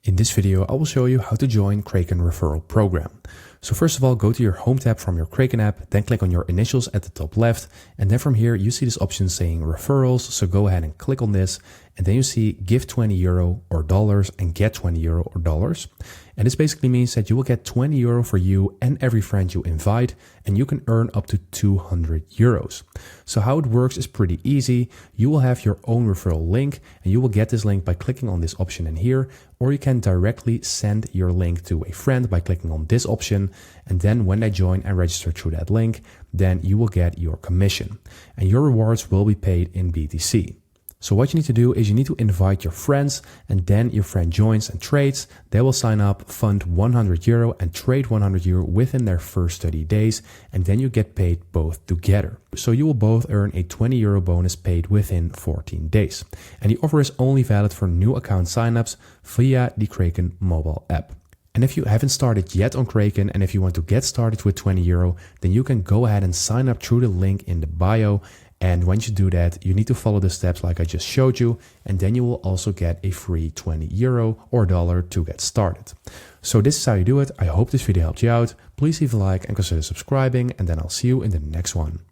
In this video, I will show you how to join Kraken Referral Program. So first of all, go to your Home tab from your Kraken app, then click on your initials at the top left, and then from here you see this option saying referrals, so go ahead and click on this, and then you see give 20 euro or dollars and get 20 euro or dollars. And this basically means that you will get 20 euro for you and every friend you invite, and you can earn up to 200 euros. So how it works is pretty easy. You will have your own referral link, and you will get this link by clicking on this option in here, or you can directly send your link to a friend by clicking on this option. And then when they join and register through that link, then you will get your commission, and your rewards will be paid in BTC. So what you need to do is you need to invite your friends, and then your friend joins and trades. They will sign up, fund 100 euro and trade 100 euro within their first 30 days. And then you get paid both together. So you will both earn a 20 euro bonus paid within 14 days. And the offer is only valid for new account signups via the Kraken mobile app. And if you haven't started yet on Kraken, and if you want to get started with 20 euro, then you can go ahead and sign up through the link in the bio. And once you do that, you need to follow the steps like I just showed you, and then you will also get a free 20 euro or dollar to get started. So this is how you do it. I hope this video helped you out. Please leave a like and consider subscribing, and then I'll see you in the next one.